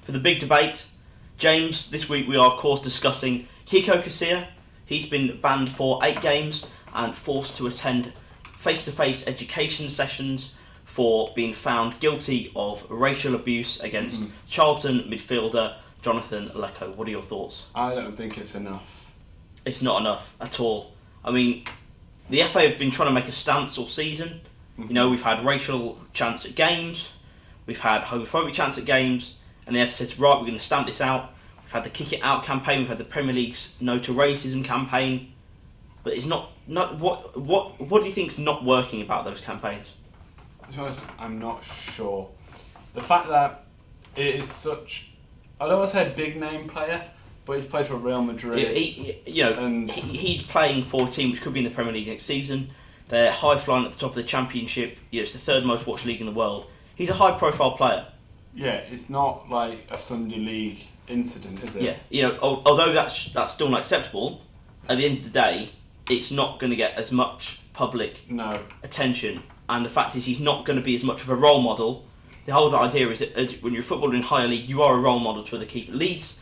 for the big debate. James, this week we are of course discussing Kiko Casilla. He's been banned for 8 games and forced to attend face-to-face education sessions for being found guilty of racial abuse against Charlton midfielder Jonathan Lecco. What are your thoughts? I don't think it's enough. It's not enough at all. I mean, the FA have been trying to make a stance all season. You know, we've had racial chants at games, we've had homophobic chants at games, and the FA says, right, we're going to stamp this out. We've had the Kick It Out campaign, we've had the Premier League's No to Racism campaign, but it's not what do you think's not working about those campaigns? To be honest, I'm not sure. The fact that it is such, I don't want to say a big name player, but he's played for Real Madrid. He's playing for a team which could be in the Premier League next season. They're high flying at the top of the Championship. It's the 3rd most watched league in the world. He's a high profile player. Yeah, it's not like a Sunday League incident, is it? Yeah, although that's still not acceptable, at the end of the day, it's not going to get as much public attention. And the fact is, he's not going to be as much of a role model. The whole idea is that when you're a footballer in higher league, you are a role model to other keepers.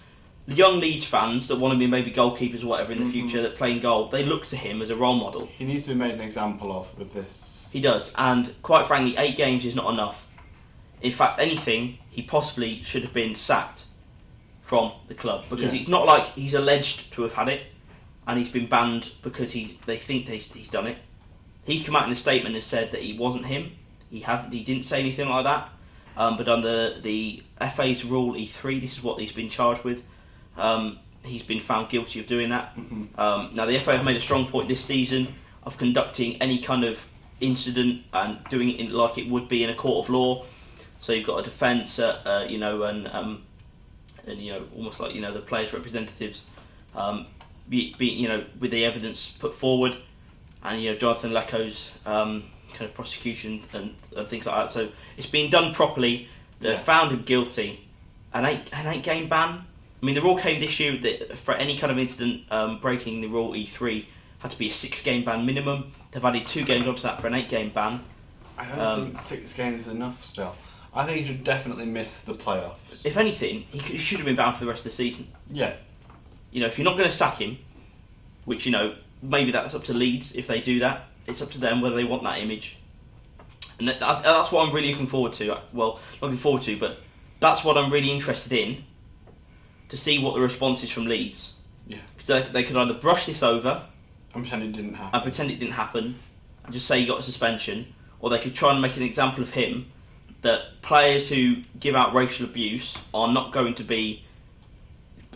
The young Leeds fans that want to be maybe goalkeepers or whatever in the future that play in goal, they look to him as a role model. He needs to be made an example of with this. He does, and quite frankly, 8 games is not enough. In fact, anything, he possibly should have been sacked from the club, because it's not like he's alleged to have had it and he's been banned because they think he's done it. He's come out in a statement and said that he wasn't him. He didn't say anything like that. But under the FA's Rule E3, this is what he's been charged with. He's been found guilty of doing that. Now the FA have made a strong point this season of conducting any kind of incident and doing it like it would be in a court of law. So you've got a defence, and almost like the players' representatives, with the evidence put forward, and Jonathan Lecco's kind of prosecution and things like that. So it's been done properly. They found him guilty. An 8 game ban. I mean, the rule came this year that for any kind of incident breaking the Rule E3 had to be a 6 game ban minimum. They've added 2 games onto that for an 8 game ban. I don't think 6 games is enough still. I think he should definitely miss the playoffs. If anything, he should have been banned for the rest of the season. Yeah. If you're not going to sack him, which, maybe that's up to Leeds if they do that. It's up to them whether they want that image. And that's what I'm really looking forward to. Well, not looking forward to, but that's what I'm really interested in, to see what the response is from Leeds. Yeah. Because they could either brush this over and pretend it didn't happen, and just say he got a suspension, or they could try and make an example of him, that players who give out racial abuse are not going to be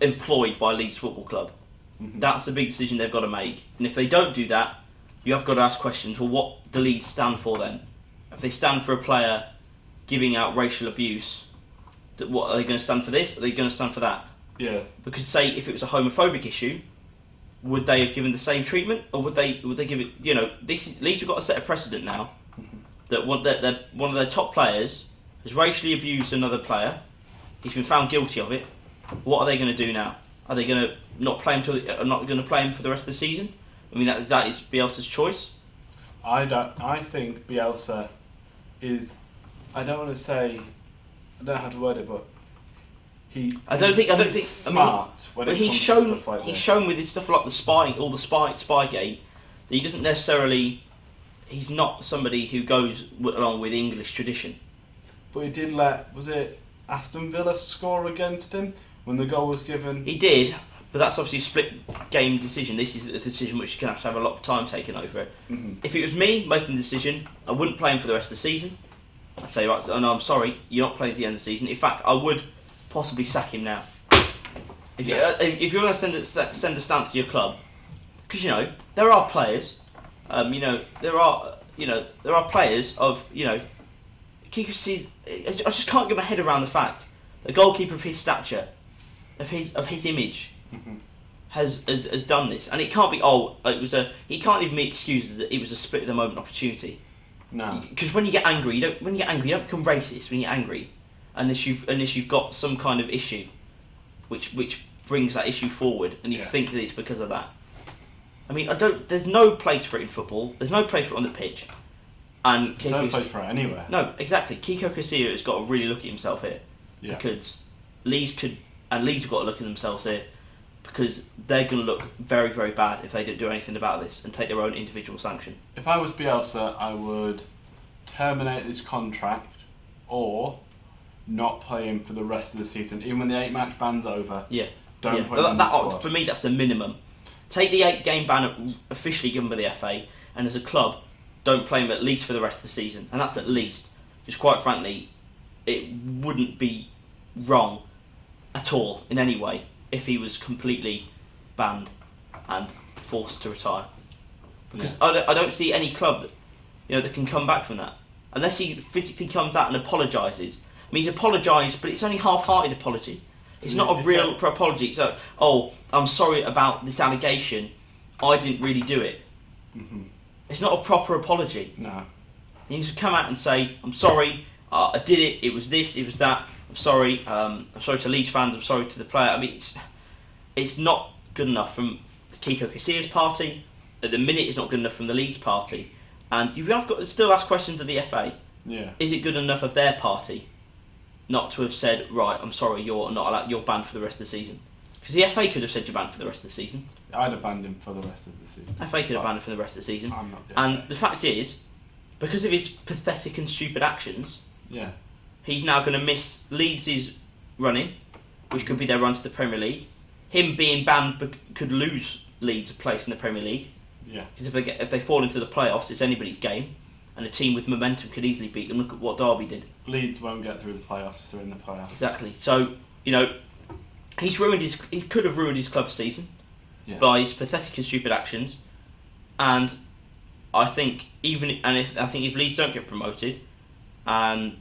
employed by Leeds Football Club. That's the big decision they've got to make. And if they don't do that, you have got to ask questions. Well, what do Leeds stand for then? If they stand for a player giving out racial abuse, what are they going to stand for? This? Are they going to stand for that? Yeah. Because say if it was a homophobic issue, would they have given the same treatment, or would they give it? Leeds have got to set a precedent now that one of their top players has racially abused another player. He's been found guilty of it. What are they going to do now? Are they going to not play him not going to play him for the rest of the season? I mean, that is Bielsa's choice. I think Bielsa is. I don't want to say. I don't know how to word it, but he's smart. He's shown with his stuff like the Spygate, that he doesn't necessarily. He's not somebody who goes along with English tradition. But he did was it Aston Villa score against him when the goal was given? He did, but that's obviously a split game decision. This is a decision which you're going to have a lot of time taken over it. If it was me making the decision, I wouldn't play him for the rest of the season. I'd say, right, no, I'm sorry, you're not playing at the end of the season. In fact, I would possibly sack him now. If you're going to send a stance to your club, because there are players, there are players of Kiko. I just can't get my head around the fact that a goalkeeper of his stature, of his image, has done this, and it can't be. He can't even be excused that it was a split of the moment opportunity. No. Because when you get angry, you don't become racist when you're angry, unless you've got some kind of issue, which brings that issue forward, and you think that it's because of that. I mean, there's no place for it in football. There's no place for it on the pitch. And no place for it anywhere. No, exactly. Kiko Casilla has got to really look at himself here. Yeah. Because Leeds have got to look at themselves here, because they're going to look very, very bad if they don't do anything about this and take their own individual sanction. If I was Bielsa, I would terminate his contract or not play him for the rest of the season, even when the 8-match ban's over. Yeah. Don't put him in the squad. For me, that's the minimum. Take the 8-game ban officially given by the FA, and as a club, don't play him at least for the rest of the season, and that's at least. Because quite frankly, it wouldn't be wrong at all in any way if he was completely banned and forced to retire. Because I don't see any club that can come back from that, unless he physically comes out and apologises. I mean, he's apologised, but it's only half-hearted apology. It's not a real apology. So, I'm sorry about this allegation. I didn't really do it. Mm-hmm. It's not a proper apology. No. He needs to come out and say, I'm sorry, I did it, it was this, it was that, I'm sorry to Leeds fans, I'm sorry to the player. I mean, it's not good enough from Kiko Casilla's party. At the minute, it's not good enough from the Leeds party. And you have got to still ask questions of the FA. Yeah. Is it good enough of their party not to have said, right, I'm sorry, you're not allowed, you're banned for the rest of the season? Because the FA could have said you're banned for the rest of the season. I'd have banned him for the rest of the season. FA could have banned him for the rest of the season. I'm not and the fact is, because of his pathetic and stupid actions, yeah, he's now going to miss Leeds' running, which could be their run to the Premier League. Him being banned could lose Leeds a place in the Premier League. Yeah. Because if they fall into the playoffs, it's anybody's game, and a team with momentum could easily beat them. Look at what Derby did. Leeds won't get through the playoffs if they're in the playoffs. Exactly. So he could have ruined his club's season by his pathetic and stupid actions, and I think if Leeds don't get promoted, and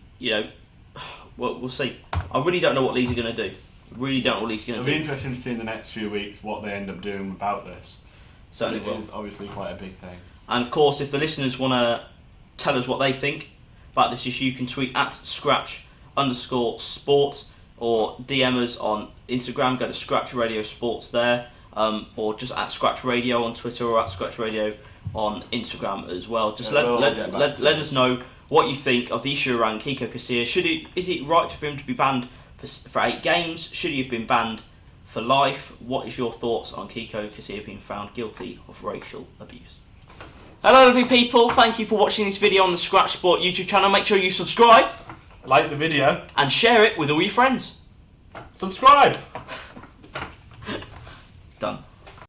we'll see. I really don't know what Leeds are going to do. Really don't know what Leeds are going to do. It'll be interesting to see in the next few weeks what they end up doing about this. Certainly will. It is obviously quite a big thing. And of course, if the listeners want to tell us what they think about this issue, you can tweet at @scratch_sport or DM us on Instagram. Go to Scratch Radio Sports there, or just at Scratch Radio on Twitter or at Scratch Radio on Instagram as well. Just let us know what you think of the issue around Kiko Casilla. Is it right for him to be banned for 8 games? Should he have been banned for life? What is your thoughts on Kiko Casilla being found guilty of racial abuse? Hello lovely people, thank you for watching this video on the Scratch Sport YouTube channel. Make sure you subscribe, like the video, and share it with all your friends. Subscribe!